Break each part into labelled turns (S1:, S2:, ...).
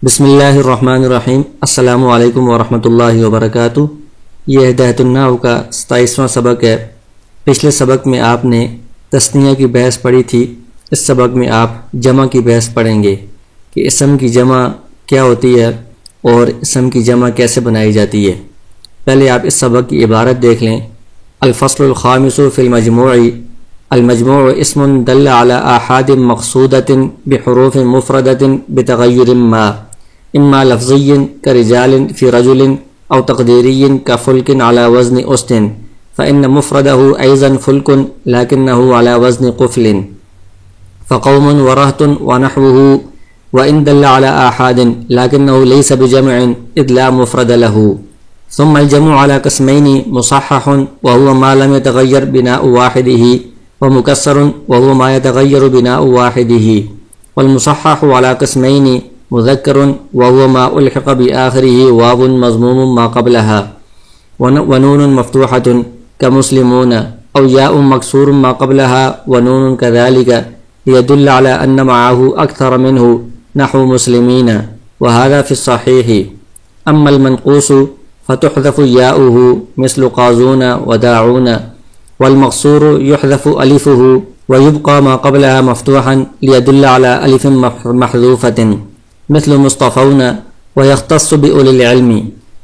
S1: بسم اللہ الرحمن الرحیم۔ السلام علیکم ورحمۃ اللہ وبرکاتہ۔ یہ ہدایت النحو کا 27واں سبق ہے۔ پچھلے سبق میں آپ نے تثنیہ کی بحث پڑھی تھی، اس سبق میں آپ جمع کی بحث پڑھیں گے کہ اسم کی جمع کیا ہوتی ہے اور اسم کی جمع کیسے بنائی جاتی ہے۔ پہلے آپ اس سبق کی عبارت دیکھ لیں۔ الفصل الخامس فی المجموع، المجموع اسم دل على آحاد مقصودۃ بحروف مفردۃ بتغیر ما، اما لفظی کرجال فی رجل او تقدیری کفلک على وزن اسن، فإن مفردہ ایضا فلک لکنہ على وزن قفل، فقوم ورہط ونحوہ، وإن دل على آحاد لکنہ لیس بجمع اذ لا مفرد له۔ ثم الجمع على قسمين مصحح وهو ما لم يتغير بناء واحده، ومكسر وهو ما يتغير بناء واحده، والمصحح على قسمين مذكر وهو ما ألحق بآخره واو مضموم ما قبلها ونون مفتوحة كمسلمون، أو ياء مكسور ما قبلها ونون كذلك ليدل على أن معه أكثر منه نحو مسلمين، وهذا في الصحيح. أما المنقوص فتحذف ياؤه مثل قازون وداعون، والمقصور يحذف ألفه ويبقى ما قبلها مفتوحا ليدل على ألف محذوفة مثل مصطفون، ويختص بأولي العلم.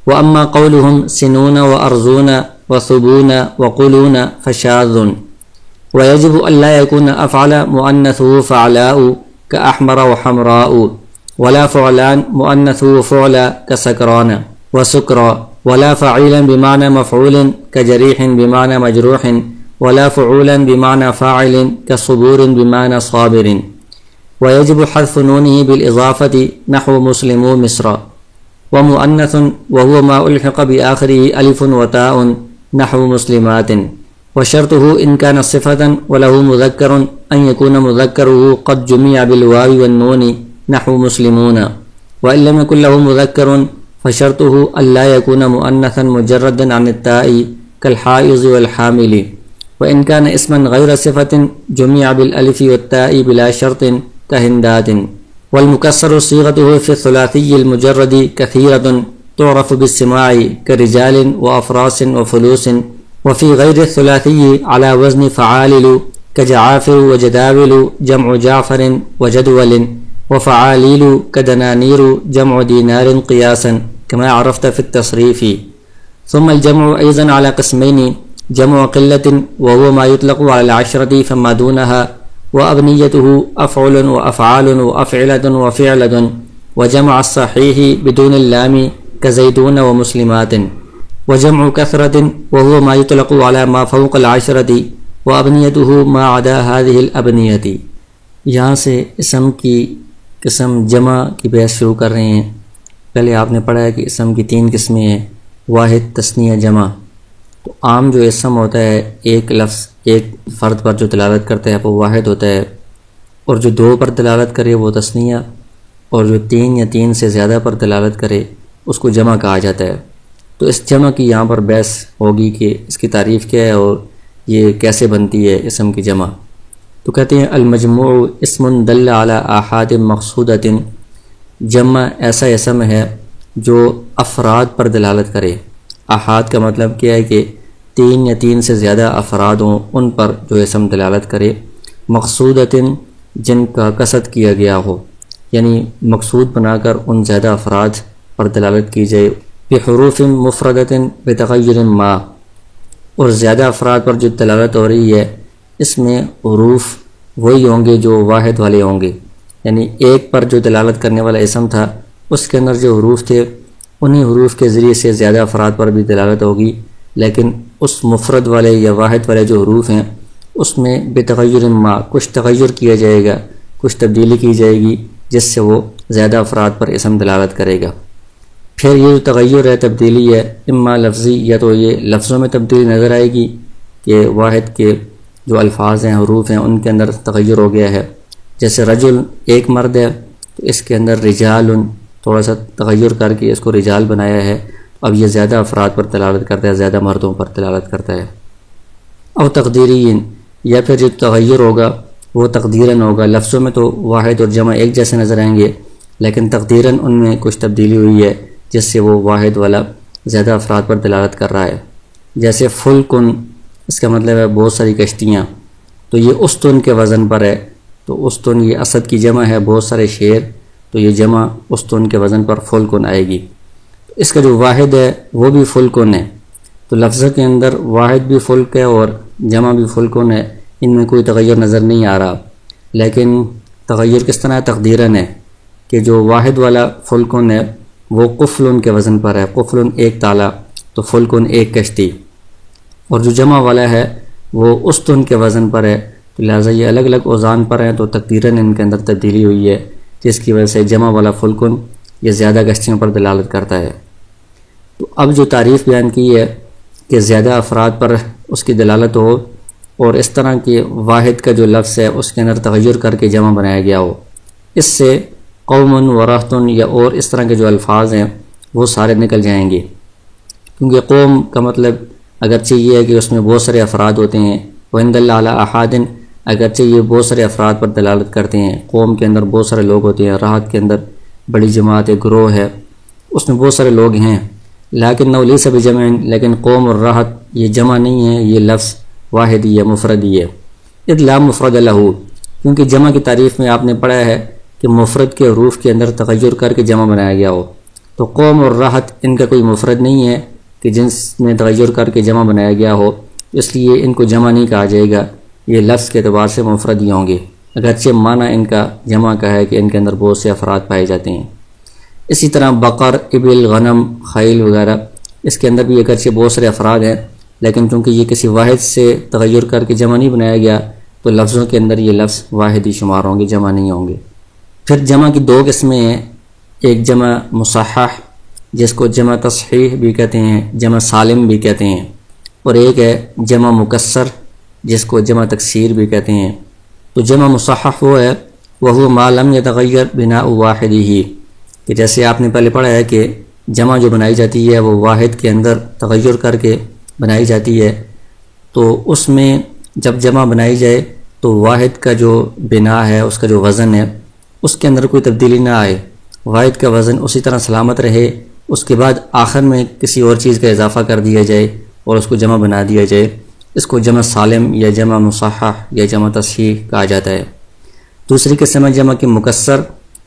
S1: وأما قولهم سنون وأرزون وثبون وقلون فشاذ. ويجب أن لا يكون أفعل مؤنثه فعلاء كأحمر وحمراء، ولا فعلان مؤنثه فعلا كسكران وسكرى، ولا فعيلا بمعنى مفعول كجريح بمعنى مجروح، ولا فعولا بمعنى فاعل كصبور بمعنى صابر. ويجب حذف نونه بالإضافة نحو مسلمو مصر. ومؤنث وهو ما ألحق بآخره ألف وتاء نحو مسلمات. وشرطه إن كان صفة وله مذكر أن يكون مذكره قد جمع بالواو والنون نحو مسلمون، وإن لم يكن له مذكر فشرطه ألا يكون مؤنثا مجردا عن التاء كالحائض والحامل. وإن كان اسما غير صفة جمع بالألف والتاء بلا شرط كهندات. والمكسر صيغته في الثلاثي المجرد كثيرة تعرف بالسماع كرجال وأفراس وفلوس، وفي غير الثلاثي على وزن فعالل كجعافر وجداول جمع جعفر وجدول، وفعاليل كدنانير جمع دينار قياسا كما عرفت في التصريف. ثم الجمع أيضا على قسمين، جمع قلة وهو ما يطلق على العشرة فما دونها، وأبنيته أفعل وأفعال وأفعلة وفعلة، وجمع الصحيح بدون اللام كزيدون ومسلمات. وجمع كثرة وهو ما يطلق على ما فوق العشرة، وأبنيته ما عدا هذه الأبنية. یہاں سے اسم کی قسم جمع کی بحث شروع کر رہے ہیں۔ پہلے آپ نے پڑھا ہے کہ اسم کی 3 قسمیں ہیں، واحد، تثنیہ، جمع۔ تو عام جو اسم ہوتا ہے ایک لفظ ایک فرد پر جو دلالت کرتا ہے وہ واحد ہوتا ہے، اور جو 2 پر دلالت کرے وہ تثنیہ، اور جو 3 یا 3 سے زیادہ پر دلالت کرے اس کو جمع کہا جاتا ہے۔ تو اس جمع کی یہاں پر بحث ہوگی کہ اس کی تعریف کیا ہے اور یہ کیسے بنتی ہے اسم کی جمع۔ تو کہتے ہیں المجموع اسم دل علی آحاد مقصودۃ، جمع ایسا اسم ہے جو افراد پر دلالت کرے۔ آحاد کا مطلب کیا ہے کہ 3 یا 3 سے زیادہ افراد ہوں ان پر جو اسم دلالت کرے، مقصودۃ جن کا قصد کیا گیا ہو، یعنی مقصود بنا کر ان زیادہ افراد پر دلالت کی جائے، بحروف مفردۃ بتغیر ما، اور زیادہ افراد پر جو دلالت ہو رہی ہے اس میں حروف وہی ہوں گے جو واحد والے ہوں گے، یعنی ایک پر جو دلالت کرنے والا اسم تھا اس کے اندر جو حروف تھے انہی حروف کے ذریعے سے زیادہ افراد پر بھی دلالت ہوگی، لیکن اس مفرد والے یا واحد والے جو حروف ہیں اس میں بتغیر ما کچھ تغیر کیا جائے گا، کچھ تبدیلی کی جائے گی جس سے وہ زیادہ افراد پر اسم دلالت کرے گا۔ پھر یہ جو تغیر ہے، تبدیلی ہے، اما لفظی، یا تو یہ لفظوں میں تبدیلی نظر آئے گی کہ واحد کے جو الفاظ ہیں حروف ہیں ان کے اندر تغیر ہو گیا ہے، جیسے رجل ایک مرد ہے تو اس کے اندر رجال تھوڑا سا تغیر کر کے اس کو رجال بنایا ہے، اب یہ زیادہ افراد پر دلالت کرتا ہے، زیادہ مردوں پر دلالت کرتا ہے۔ او تقدیرین، یا پھر جو تغیر ہوگا وہ تقدیراً ہوگا، لفظوں میں تو واحد اور جمع ایک جیسے نظر آئیں گے لیکن تقدیراً ان میں کچھ تبدیلی ہوئی ہے جس سے وہ واحد والا زیادہ افراد پر دلالت کر رہا ہے۔ جیسے فلکن، اس کا مطلب ہے بہت ساری کشتیاں، تو یہ استن کے وزن پر ہے، تو استن یہ اسد کی جمع ہے، بہت سارے شیر، تو یہ جمع استن کے وزن پر فلکن آئے گی۔ اس کا جو واحد ہے وہ بھی فلکن ہے، تو لفظ کے اندر واحد بھی فلک ہے اور جمع بھی فلکن ہے، ان میں کوئی تغیر نظر نہیں آ رہا، لیکن تغیر کس طرح تقدیراً ہے کہ جو واحد والا فلکن ہے وہ قفلن کے وزن پر ہے، قفلن ایک تالا، تو فلکن ایک کشتی، اور جو جمع والا ہے وہ استن کے وزن پر ہے، تو لہٰذا یہ الگ الگ اوزان پر ہیں، تو تقدیراً ان کے اندر تبدیلی ہوئی ہے، جس کی وجہ سے جمع والا فلکن یہ زیادہ کشتیوں پر دلالت کرتا ہے۔ تو اب جو تعریف بیان کی ہے کہ زیادہ افراد پر اس کی دلالت ہو اور اس طرح کے واحد کا جو لفظ ہے اس کے اندر تغیر کر کے جمع بنایا گیا ہو، اس سے قوم و رہتن یا اور اس طرح کے جو الفاظ ہیں وہ سارے نکل جائیں گے، کیونکہ قوم کا مطلب اگرچہ یہ ہے کہ اس میں بہت سارے افراد ہوتے ہیں، وَإِنَّ اللَّهَ عَلَىٰ أَحَدٍ اگرچہ یہ بہت سارے افراد پر دلالت کرتے ہیں، قوم کے اندر بہت سارے لوگ ہوتے ہیں، راحت کے اندر بڑی جماعت گروہ ہے، اس میں بہت سارے لوگ ہیں، لیکن لَيْسَ بِجَمْعٍ لیکن قوم اور راحت یہ جمع نہیں ہے، یہ لفظ واحد ہی ہے، مفرد ہی ہے۔ اِذْ لَا مُفْرَدَ لَهُ کیونکہ جمع کی تعریف میں آپ نے پڑھا ہے کہ مفرد کے حروف کے اندر تغیر کر کے جمع بنایا گیا ہو، تو قوم اور راحت ان کا کوئی مفرد نہیں ہے کہ جنس میں تغیر کر کے جمع بنایا گیا ہو، اس لیے ان کو جمع نہیں کہا جائے گا، یہ لفظ کے اعتبار سے مفرد ہی ہوں گے، اگرچہ معنی ان کا جمع کا ہے کہ ان کے اندر بہت سے افراد پائے جاتے ہیں۔ اسی طرح بقر، ابل، غنم، خیل وغیرہ، اس کے اندر بھی اگرچہ بہت سارے افراد ہیں، لیکن چونکہ یہ کسی واحد سے تغیر کر کے جمع نہیں بنایا گیا تو لفظوں کے اندر یہ لفظ واحد ہی شمار ہوں گے، جمع نہیں ہوں گے۔ پھر جمع کی دو قسمیں ہیں، ایک جمع مصحح جس کو جمع تصحیح بھی کہتے ہیں، جمع سالم بھی کہتے ہیں، اور ایک ہے جمع مکسر جس کو جمع تکسیر بھی کہتے ہیں۔ تو جمع مصحح وہ ہے وَهُوَ مَا لَمْ يَتَغَيَّرْ بِنَاءُ وَاحِدِهِ کہ جیسے آپ نے پہلے پڑھا ہے کہ جمع جو بنائی جاتی ہے وہ واحد کے اندر تغیر کر کے بنائی جاتی ہے، تو اس میں جب جمع بنائی جائے تو واحد کا جو بنا ہے، اس کا جو وزن ہے، اس کے اندر کوئی تبدیلی نہ آئے، واحد کا وزن اسی طرح سلامت رہے، اس کے بعد آخر میں کسی اور چیز کا اضافہ کر دیا جائے اور اس کو جمع بنا دیا جائے، اس کو جمع سالم یا جمع مصحح یا جمع تصحیح کہا جاتا ہے۔ دوسری قسم ہے جمع کی مکسر،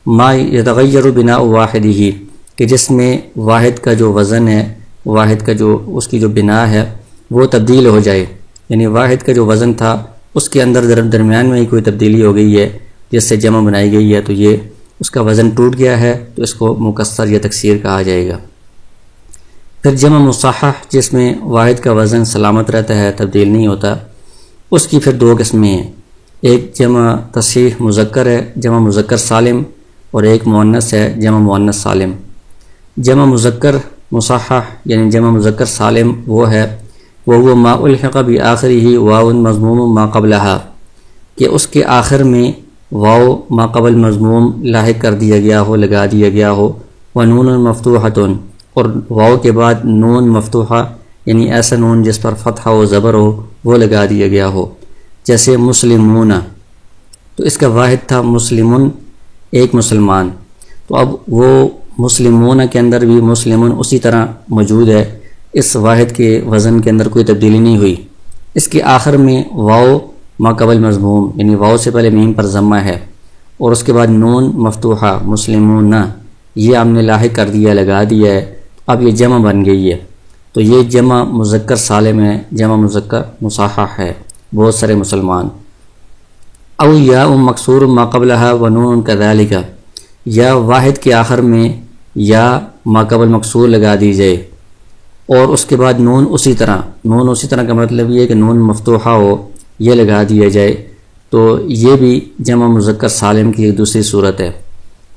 S1: ما یتغیر بناء واحدہ کہ جس میں واحد کا جو وزن ہے، واحد کا جو اس کی جو بنا ہے وہ تبدیل ہو جائے، یعنی واحد کا جو وزن تھا اس کے اندر درمیان میں ہی کوئی تبدیلی ہو گئی ہے جس سے جمع بنائی گئی ہے، تو یہ اس کا وزن ٹوٹ گیا ہے، تو اس کو مکسر یا تکسیر کہا جائے گا۔ پھر جمع مصحح جس میں واحد کا وزن سلامت رہتا ہے، تبدیل نہیں ہوتا، اس کی پھر دو قسمیں ہیں، ایک جمع تصحیح مذکر ہے، جمع مذکر سالم، اور ایک مؤنث ہے، جمع مؤنث سالم۔ جمع مذکر مصحح یعنی جمع مذکر سالم وہ ہے وہ ما الحق بآخرہ واو مضموم ما قبلہا کہ اس کے آخر میں واو ما قبل مضموم لاحق کر دیا گیا ہو، لگا دیا گیا ہو، ونون مفتوحۃ اور واو کے بعد نون مفتوحہ یعنی ایسا نون جس پر فتحہ و زبر ہو وہ لگا دیا گیا ہو، جیسے مسلمون، تو اس کا واحد تھا مسلمن ایک مسلمان، تو اب وہ مسلمون کے اندر بھی مسلمن اسی طرح موجود ہے، اس واحد کے وزن کے اندر کوئی تبدیلی نہیں ہوئی۔ اس کے آخر میں واو ما قبل مضموم یعنی واو سے پہلے میم پر ضمہ ہے، اور اس کے بعد نون مفتوحہ مسلمون یہ ہم نے لاحق کر دیا، لگا دیا ہے، اب یہ جمع بن گئی ہے، تو یہ جمع مذکر سالم ہے، جمع مذکر مصحح ہے، بہت سارے مسلمان۔ او یا مکسور ما قبلہا ونون کذالک یا واحد کے آخر میں یا ما قبل مکسور لگا دی جائے اور اس کے بعد نون اسی طرح کا مطلب یہ ہے کہ نون مفتوحہ ہو، یہ لگا دیا جائے، تو یہ بھی جمع مذکر سالم کی ایک دوسری صورت ہے۔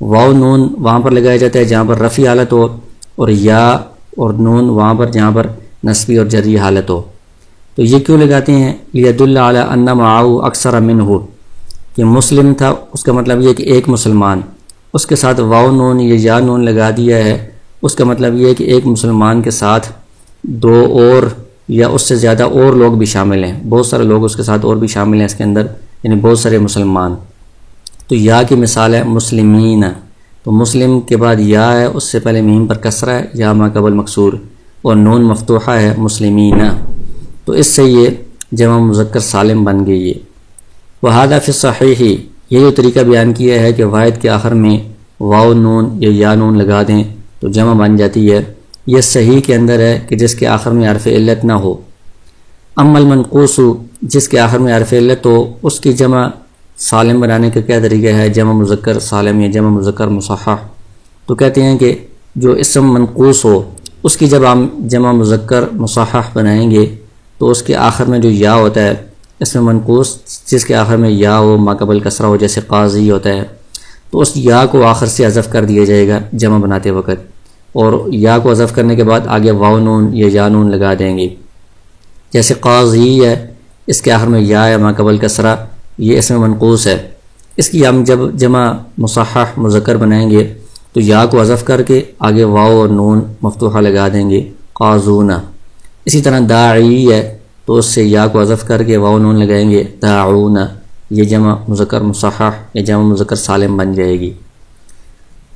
S1: واو نون وہاں پر لگایا جاتا ہے جہاں پر رفعی حالت ہو، اور یا اور نون وہاں پر جہاں پر نصبی اور جری حالت ہو، تو یہ کیوں لگاتے ہیں؟ لیدل علی ان معه اکثر منہ کہ مسلم تھا، اس کا مطلب یہ کہ ایک مسلمان، اس کے ساتھ واو نون یا نون لگا دیا ہے، اس کا مطلب یہ ہے کہ ایک مسلمان کے ساتھ دو اور یا اس سے زیادہ اور لوگ بھی شامل ہیں، بہت سارے لوگ اس کے ساتھ اور بھی شامل ہیں اس کے اندر، یعنی بہت سارے مسلمان۔ تو یا کی مثال ہے مسلمین، تو مسلم کے بعد یا ہے، اس سے پہلے میم پر کسرہ ہے، یا ما قبل مکسور، اور نون مفتوحہ ہے مسلمین، تو اس سے یہ جمع مذکر سالم بن گئی ہے۔ وہذا فی الصحیح، یہ جو طریقہ بیان کیا ہے کہ واحد کے آخر میں واو نون یا نون لگا دیں تو جمع بن جاتی ہے، یہ صحیح کے اندر ہے کہ جس کے آخر میں حرف علت نہ ہو۔ اما المنقوص، جس کے آخر میں حرف علت ہو، اس کی جمع سالم بنانے کا کیا طریقہ ہے؟ جمع مذکر سالم یا جمع مذکر مصحح۔ تو کہتے ہیں کہ جو اسم منقوص ہو اس کی جب ہم جمع مذکر مصحح بنائیں گے تو اس کے آخر میں جو یا ہوتا ہے، اسم منقوص جس کے آخر میں یا ہو، ما قبل کسرہ ہو، جیسے قاضی ہوتا ہے، تو اس یا کو آخر سے حذف کر دیا جائے گا جمع بناتے وقت، اور یا کو حذف کرنے کے بعد آگے واو نون یا نون لگا دیں گے۔ جیسے قاضی ہے، اس کے آخر میں یا ہے، ما قبل کسرہ، یہ اسم منقوص ہے، اس کی ہم جب جمع مصحح مذکر بنائیں گے تو یا کو حذف کر کے آگے واو اور نون مفتوحہ لگا دیں گے، قاضون۔ اسی طرح داعی ہے، تو اس سے یا کو حذف کر کے واو نون لگائیں گے، داعون، یہ جمع مذکر مصحح یا جمع مذکر سالم بن جائے گی۔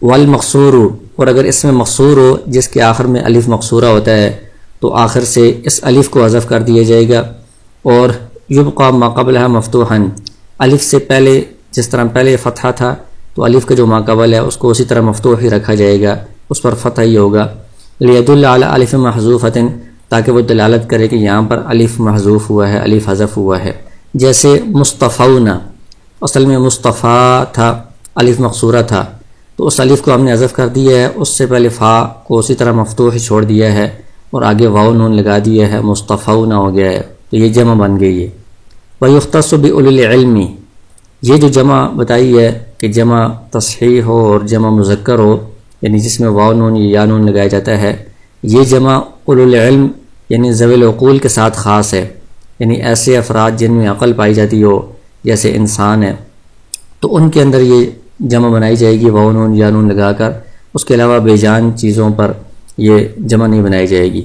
S1: والمقصور، اور اگر اس میں مقصور ہو جس کے آخر میں الف مقصورہ ہوتا ہے تو آخر سے اس الف کو حذف کر دیا جائے گا، اور یبقى ما قبلها مفتوحا، الف سے پہلے جس طرح پہلے فتحہ تھا تو الف کا جو ما قبل ہے اس کو اسی طرح مفتوح ہی رکھا جائے گا، اس پر فتح ہی ہوگا، لیدل علی الف محذوفۃ، تاکہ وہ دلالت کرے کہ یہاں پر الف محذوف ہوا ہے، الف حذف ہوا ہے۔ جیسے مصطفون، اصل میں مصطفیٰ تھا، الف مقصورہ تھا، تو اس الف کو ہم نے حذف کر دیا ہے، اس سے پہلے فا کو اسی طرح مفتوح ہی چھوڑ دیا ہے اور آگے واو نون لگا دیا ہے، مصطفون ہو گیا ہے، تو یہ جمع بن گئی ہے۔ وَيُخْتَصُ بِأُولِي الْعِلْمِ، یہ جو جمع بتائی ہے کہ جمع تصحیح ہو اور جمع مذکر ہو، یعنی جس میں واو نون یا نون لگایا جاتا ہے، یہ جمع اولو العلم یعنی ذوی العقول کے ساتھ خاص ہے، یعنی ایسے افراد جن میں عقل پائی جاتی ہو جیسے انسان ہے، تو ان کے اندر یہ جمع بنائی جائے گی واو نون یا نون لگا کر، اس کے علاوہ بے جان چیزوں پر یہ جمع نہیں بنائی جائے گی۔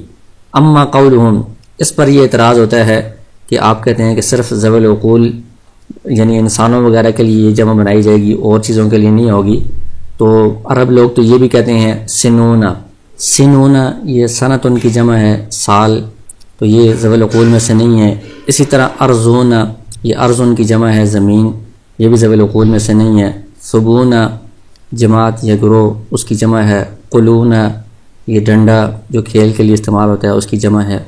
S1: اما قولہم، اس پر یہ اعتراض ہوتا ہے کہ آپ کہتے ہیں کہ صرف ذوی العقول یعنی انسانوں وغیرہ کے لیے یہ جمع بنائی جائے گی اور چیزوں کے لیے نہیں ہوگی، تو عرب لوگ تو یہ بھی کہتے ہیں سنون، سنون یہ سنت ان کی جمع ہے سال، تو یہ ذوی العقول میں سے نہیں ہے۔ اسی طرح ارزون، یہ ارض ان کی جمع ہے زمین، یہ بھی ذوی العقول میں سے نہیں ہے۔ صبون جماعت یا گروہ، اس کی جمع ہے۔ قلون یہ ڈنڈا جو کھیل کے لیے استعمال ہوتا ہے اس کی جمع ہے۔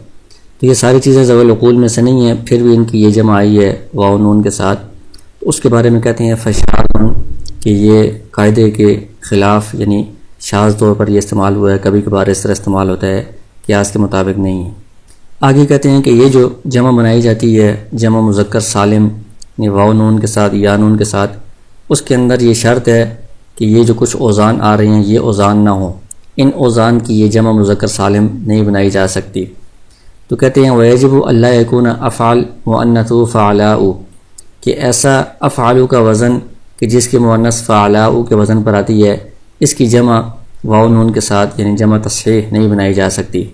S1: تو یہ ساری چیزیں ذوی العقول میں سے نہیں ہیں، پھر بھی ان کی یہ جمع آئی ہے واو نون کے ساتھ، تو اس کے بارے میں کہتے ہیں فشاذ، کہ یہ قاعدے کے خلاف یعنی شاذ طور پر یہ استعمال ہوا ہے، کبھی کبھار اس طرح استعمال ہوتا ہے، قیاس کے مطابق نہیں ہے۔ آگے کہتے ہیں کہ یہ جو جمع بنائی جاتی ہے جمع مذکر سالم یعنی واو نون کے ساتھ یا نون کے ساتھ، اس کے اندر یہ شرط ہے کہ یہ جو کچھ اوزان آ رہے ہیں یہ اوزان نہ ہوں، ان اوزان کی یہ جمع مذکر سالم نہیں بنائی جا سکتی۔ تو کہتے ہیں وَيَجِبُ أَلَّا يَكُونَ أَفْعَلْ مُؤَنَّثُ فَعَلَاءُ، کہ ایسا افعالو کا وزن کہ جس کی مؤنث فعلاء کے وزن پر آتی ہے، اس کی جمع واو نون کے ساتھ یعنی جمع تصحیح نہیں بنائی جا سکتی۔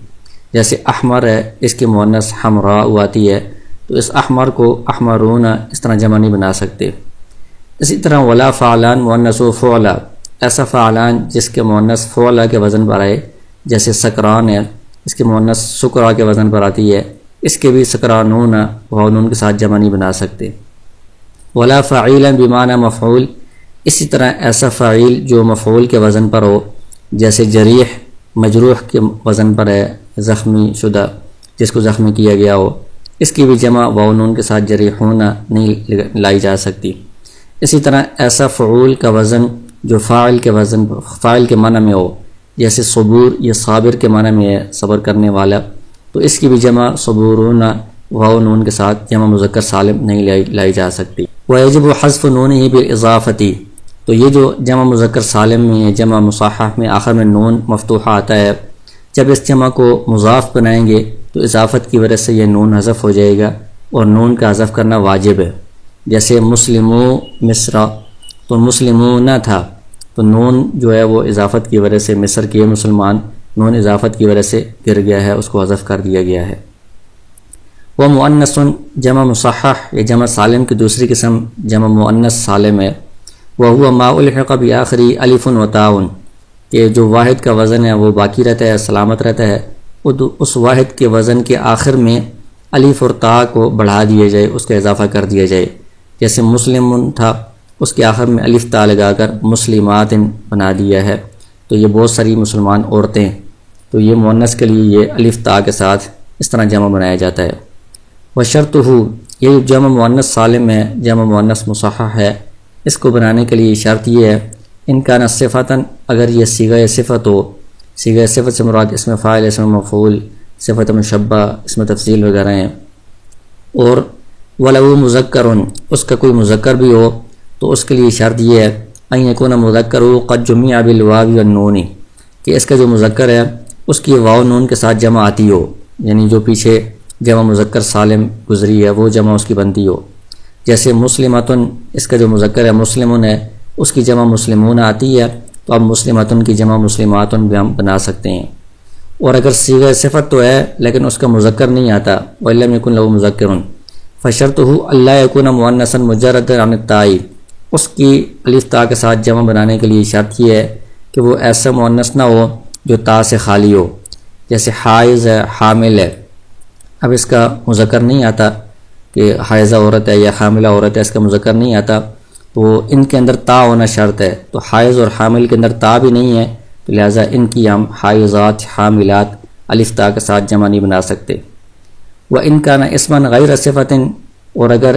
S1: جیسے احمر ہے، اس کی مؤنث حمراء آتی ہے، تو اس احمر کو احمرون اس طرح جمع نہیں بنا سکتے۔ اسی طرح ولا فعلان مؤنث فعلا، ایسا فعلان جس کے مؤنث فعلا کے وزن پر آئے، جیسے سکران ہے، اس کی مؤنث سکرا کے وزن پر آتی ہے، اس کے بھی سکرانون واو نون کے ساتھ جمع نہیں بنا سکتے۔ ولا فعیلا بمعنی مفعول، اسی طرح ایسا فعیل جو مفعول کے وزن پر ہو، جیسے جریح مجروح کے وزن پر ہے، زخمی شدہ جس کو زخمی کیا گیا ہو، اس کی بھی جمع واو نون کے ساتھ جریحون نہیں لائی جا سکتی۔ اسی طرح ایسا فعول کا وزن جو فاعل کے معنی میں ہو، جیسے صبور یہ صابر کے معنی میں ہے، صبر کرنے والا، تو اس کی بھی جمع صبورون واو نون کے ساتھ جمع مذکر سالم نہیں لائی جا سکتی۔ وَيَجِبُ حذف نونہ بالإضافۃ، تو یہ جو جمع مذکر سالم میں جمع مصحح میں آخر میں نون مفتوحہ آتا ہے، جب اس جمع کو مضاف بنائیں گے تو اضافت کی وجہ سے یہ نون حذف ہو جائے گا، اور نون کا حذف کرنا واجب ہے۔ جیسے مسلمو مصر، تو مسلمون تھا، تو نون جو ہے وہ اضافت کی وجہ سے مصر کے مسلمان، نون اضافت کی وجہ سے گر گیا ہے، اس کو حذف کر دیا گیا ہے۔ وہ مؤنث جمع مصحح یا جمع سالم کی دوسری قسم جمع مؤنث سالم ہے، وهو ما الحق بآخری الف و تاء، کہ جو واحد کا وزن ہے وہ باقی رہتا ہے، سلامت رہتا ہے، اس واحد کے وزن کے آخر میں الف اور تا کو بڑھا دیا جائے، اس کا اضافہ کر دیا جائے۔ جیسے مسلم تھا، اس کے آخر میں الف تا لگا کر مسلمات بنا دیا ہے، تو یہ بہت ساری مسلمان عورتیں، تو یہ مؤنث کے لیے یہ الف تا کے ساتھ اس طرح جمع بنایا جاتا ہے۔ وشرطہ، یہ جمع مؤنث سالم ہے، جمع مؤنث مصحح ہے، اس کو بنانے کے لیے شرط یہ ہے ان کا صفتاً، اگر یہ صیغہ صفت ہو، صیغہ صفت سے مراد اسم فاعل، اسم مفعول، صفت مشبہ، اسم تفضیل وغیرہ ہیں، اور ولو مذکرن، اس کا کوئی مذکر بھی ہو تو اس کے لیے شرط یہ ہے ان یکون مذکر قد جمع بالواو والنون، کہ اس کا جو مذکر ہے اس کی واو نون کے ساتھ جمع آتی ہو، یعنی جو پیچھے جمع مذکر سالم گزری ہے وہ جمع اس کی بنتی ہو۔ جیسے مسلمتن، اس کا جو مذکر ہے مسلمن ہے، اس کی جمع مسلمون آتی ہے، تو اب مسلمتن کی جمع مسلماتن بھی ہم بنا سکتے ہیں۔ اور اگر صیغہ صفت تو ہے لیکن اس کا مذکر نہیں آتا، وَإِلَّمْ يَكُنْ لَهُ مُذَكِّرٌ فَشَرْطُهُ أَلَّا يَكُونَ مُؤَنَّثًا مُجَرَّدًا عَنِ التَّاءِ، اس کی الف تا کے ساتھ جمع بنانے کے لیے شرط یہ ہے کہ وہ ایسا مؤنث نہ ہو جو تا سے خالی ہو، جیسے حائض ہے، حامل ہے، اب اس کا مذکر نہیں آتا کہ حائضہ عورت ہے یا حاملہ عورت ہے، اس کا مذکر نہیں آتا، تو ان کے اندر تا ہونا شرط ہے، تو حائض اور حامل کے اندر تا بھی نہیں ہے، تو لہٰذا ان کی ہم حائضات، حاملات الف تا کے ساتھ جمع نہیں بنا سکتے۔ وَإِنْ كَانَ اسْمًا غَيْرَ صِفَةٍ، اور اگر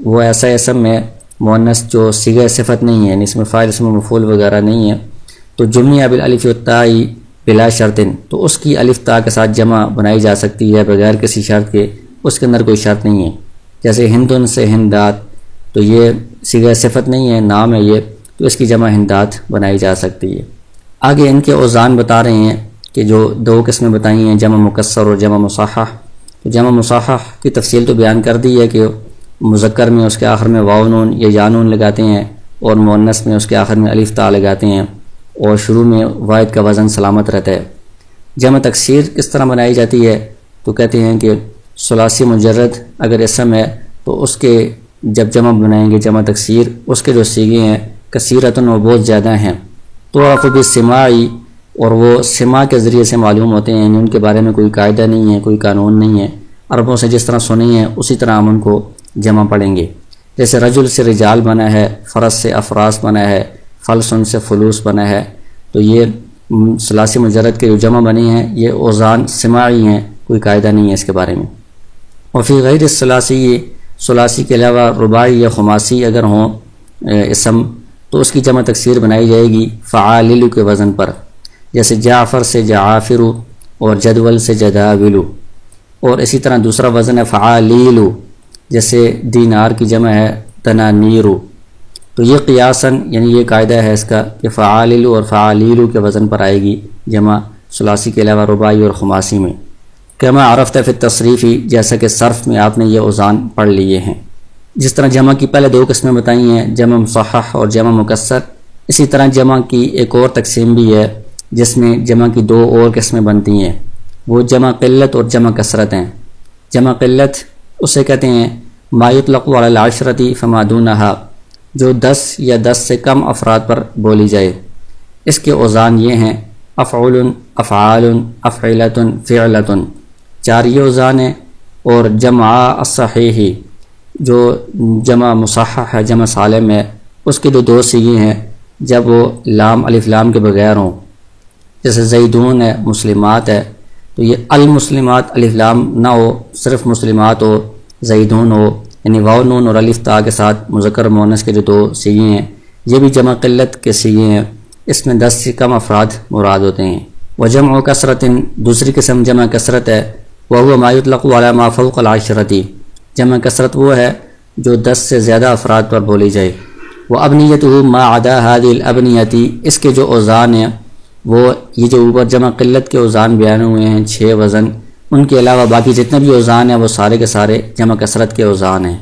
S1: وہ ایسا اسم ہے مؤنث جو صیغہ صفت نہیں ہے، یعنی اسم فاعل، اسم مفعول وغیرہ نہیں ہے، تو جمع بالالف والتاء بلا شرط، تو اس کی الف تا کے ساتھ جمع بنائی جا سکتی ہے بغیر کسی شرط کے، اس کے اندر کوئی شرط نہیں ہے۔ جیسے ہندن سے ہندات، تو یہ صیغہ صفت نہیں ہے، نام ہے یہ، تو اس کی جمع ہندات بنائی جا سکتی ہے۔ آگے ان کے اوزان بتا رہے ہیں کہ جو دو قسمیں بتائی ہیں، جمع مکسر اور جمع مصحح۔ تو جمع مصحح کی تفصیل تو بیان کر دی ہے کہ مذکر میں اس کے آخر میں واو نون یا یا نون لگاتے ہیں، اور مؤنث میں اس کے آخر میں الف تا لگاتے ہیں، اور شروع میں واحد کا وزن سلامت رہتا ہے۔ جمع تکسیر کس طرح بنائی جاتی ہے؟ تو کہتے ہیں کہ ثلاثی مجرد اگر اسم ہے تو اس کے جب جمع بنائیں گے جمع تکسیر، اس کے جو صیغے ہیں کثیرتن، وہ بہت زیادہ ہیں، تو آپ بالسماعی، اور وہ سماع کے ذریعے سے معلوم ہوتے ہیں، یعنی ان کے بارے میں کوئی قاعدہ نہیں ہے، کوئی قانون نہیں ہے، عربوں سے جس طرح سنی ہے اسی طرح ہم ان کو جمع پڑھیں گے۔ جیسے رجل سے رجال بنا ہے، فرس سے افراس بنا ہے، فلسن سے فلوس بنا ہے، تو یہ ثلاثی مجرد کے جو جمع بنے ہیں یہ اوزان سماعی ہیں، کوئی قاعدہ نہیں ہے اس کے بارے میں۔ اور فی غیر الثلاثی، ثلاثی کے علاوہ رباعی یا خماسی اگر ہوں اسم، تو اس کی جمع تکسیر بنائی جائے گی فعالل کے وزن پر، جیسے جعفر سے جعافر، اور جدول سے جداول، اور اسی طرح دوسرا وزن ہے فعالیل، جیسے دینار کی جمع ہے دنانیر۔ تو یہ قیاساً، یعنی یہ قاعدہ ہے اس کا کہ فعالل اور فعالیل کے وزن پر آئے گی جمع ثلاثی کے علاوہ رباعی اور خماسی میں۔ کما عرفت فی التصریفی، جیسا کہ صرف میں آپ نے یہ اوزان پڑھ لیے ہیں۔ جس طرح جمع کی پہلے دو قسمیں بتائی ہیں، جمع مصحح اور جمع مکسر، اسی طرح جمع کی ایک اور تقسیم بھی ہے جس میں جمع کی دو اور قسمیں بنتی ہیں، وہ جمع قلت اور جمع کثرت ہیں۔ جمع قلت اسے کہتے ہیں ما یطلق علی العشرۃ فما دونہا، جو 10 یا 10 سے کم افراد پر بولی جائے۔ اس کے اوزان یہ ہیں افعول، افعال، افعلۃ، فعلۃ، 4 یہ اوزان ہیں۔ اور جمع الصحیح، جو جمع مصحح ہے، جمع سالم ہے، اس کے جو 2 صیغے ہیں جب وہ لام الف لام کے بغیر ہوں، جیسے زیدون ہے، مسلمات ہے، تو یہ المسلمات الف لام نہ ہو، صرف مسلمات ہو، زیدون ہو، یعنی واو نون اور الف تا کے ساتھ مذکر مؤنث کے جو 2 صیغے ہیں، یہ بھی جمع قلت کے صیغے ہیں، اس میں 10 سے کم افراد مراد ہوتے ہیں۔ وجمع کثرت، دوسری قسم جمع کثرت ہے، وہو ما یطلق علی ما فوق العشرۃ، جمع کثرت وہ ہے جو 10 سے زیادہ افراد پر بولی جائے۔ وابنیتہ ما عدا هذه الابنیۃ، اس کے جو اوزان ہیں وہ یہ جو اوپر جمع قلت کے اوزان بیان ہوئے ہیں 6 وزن، ان کے علاوہ باقی جتنے بھی اوزان ہیں وہ سارے کے سارے جمع کثرت کے اوزان ہیں۔